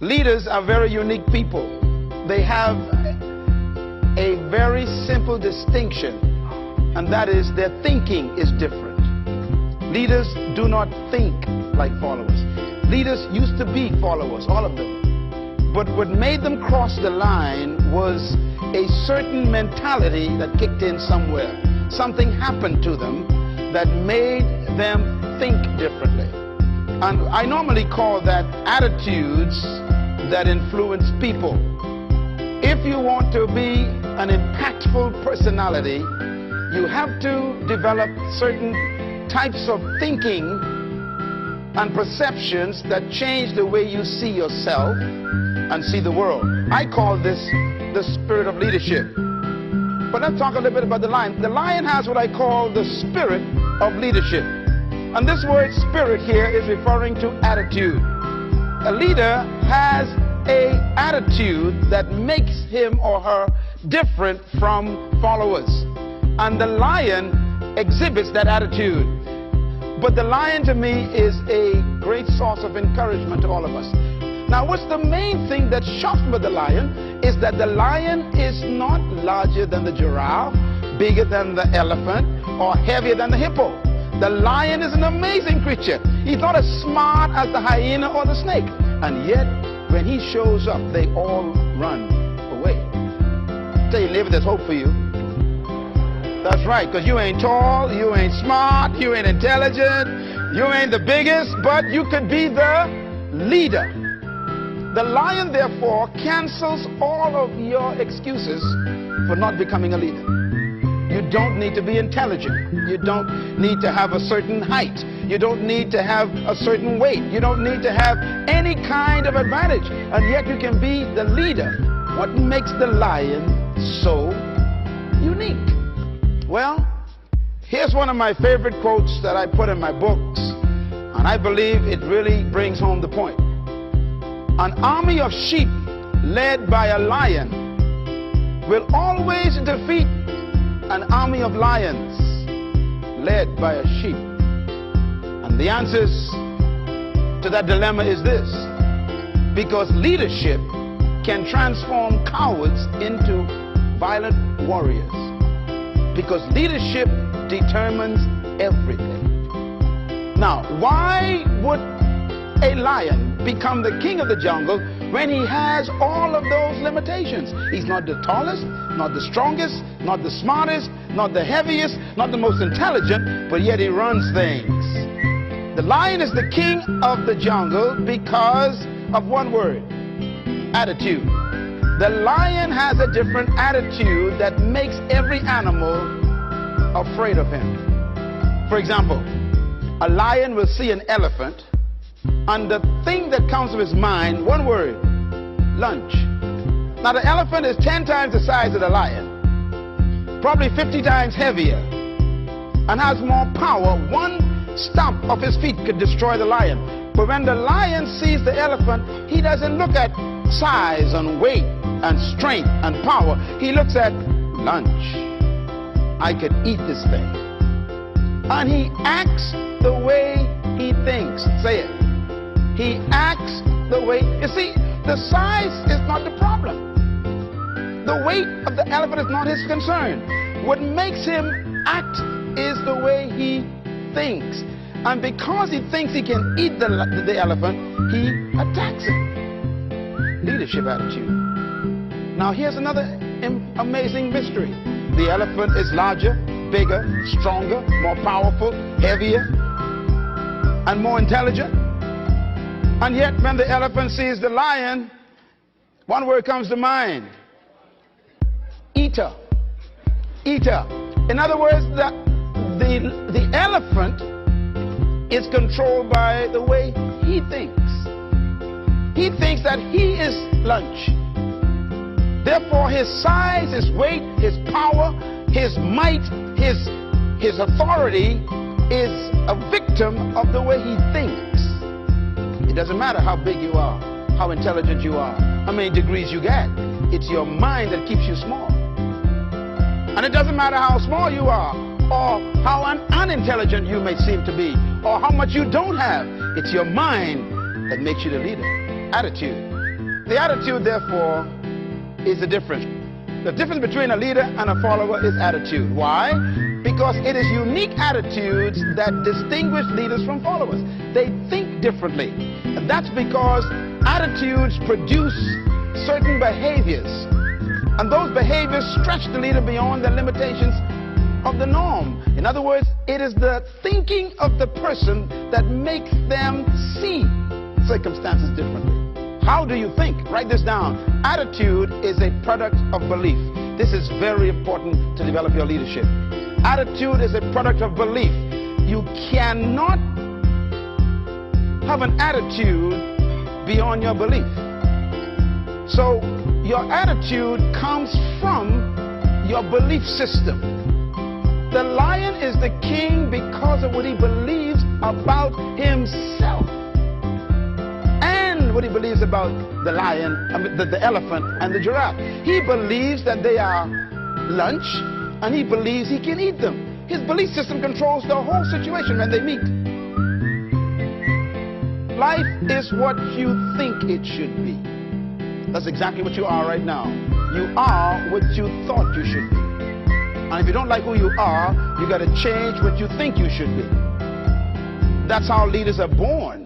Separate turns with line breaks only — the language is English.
Leaders are very unique people. They have a very simple distinction, and that is their thinking is different. Leaders do not think like followers. Leaders used to be followers, all of them. But what made them cross the line was a certain mentality that kicked in somewhere. Something happened to them that made them think differently. And I normally call that attitudes that influence people. If you want to be an impactful personality, you have to develop certain types of thinking and perceptions that change the way you see yourself and see the world. I call this the spirit of leadership. But let's talk a little bit about the lion. The lion has what I call the spirit of leadership. And this word spirit here is referring to attitude. A leader has an attitude that makes him or her different from followers. And the lion exhibits that attitude. But the lion to me is a great source of encouragement to all of us. Now, what's the main thing that shocks me about the lion is that the lion is not larger than the giraffe, bigger than the elephant, or heavier than the hippo. The lion is an amazing creature. He's not as smart as the hyena or the snake. And yet, when he shows up, they all run away. Tell your neighbor there's hope for you. That's right, because you ain't tall, you ain't smart, you ain't intelligent, you ain't the biggest, but you could be the leader. The lion, therefore, cancels all of your excuses for not becoming a leader. You don't need to be intelligent. You don't need to have a certain height. You don't need to have a certain weight. You don't need to have any kind of advantage. And yet you can be the leader. What makes the lion so unique? Well, here's one of my favorite quotes that I put in my books, and I believe it really brings home the point. An army of sheep led by a lion will always defeat an army of lions led by a sheep. And the answers to that dilemma is this: because leadership can transform cowards into violent warriors. Because leadership determines everything. Now, why would a lion become the king of the jungle when he has all of those limitations? He's not the tallest, not the strongest, not the smartest, not the heaviest, not the most intelligent, but yet he runs things. The lion is the king of the jungle because of one word: attitude. The lion has a different attitude that makes every animal afraid of him. For example, a lion will see an elephant, and the thing that comes to his mind, one word: lunch. Now, the elephant is 10 times the size of the lion, probably 50 times heavier, and has more power. One stomp of his feet could destroy the lion. But when the lion sees the elephant, he doesn't look at size and weight and strength and power. He looks at lunch. I could eat this thing. And he acts the way he thinks. Say it. He acts the way. You see, the size is not the problem. The weight of the elephant is not his concern. What makes him act is the way he thinks. And because he thinks he can eat the elephant, he attacks him. Leadership attitude. Now, here's another amazing mystery. The elephant is larger, bigger, stronger, more powerful, heavier, and more intelligent. And yet, when the elephant sees the lion, one word comes to mind: eater. Eater. In other words, the elephant is controlled by the way he thinks. He thinks that he is lunch. Therefore, his size, his weight, his power, his might, his authority is a victim of the way he thinks. It doesn't matter how big you are, how intelligent you are, how many degrees you get. It's your mind that keeps you small. And it doesn't matter how small you are, or how unintelligent you may seem to be, or how much you don't have. It's your mind that makes you the leader. Attitude. The attitude, therefore, is the difference. The difference between a leader and a follower is attitude. Why? Because it is unique attitudes that distinguish leaders from followers. They think differently. And that's because attitudes produce certain behaviors. And those behaviors stretch the leader beyond the limitations of the norm. In other words, it is the thinking of the person that makes them see circumstances differently. How do you think? Write this down. Attitude is a product of belief. This is very important to develop your leadership. Attitude is a product of belief. You cannot have an attitude beyond your belief. So your attitude comes from your belief system. The lion is the king because of what he believes about himself. What he believes about the lion, the elephant, and the giraffe. He believes that they are lunch, and he believes he can eat them. His belief system controls the whole situation when they meet. Life is what you think it should be. That's exactly what you are right now. You are what you thought you should be. And if you don't like who you are, you got to change what you think you should be. That's how leaders are born.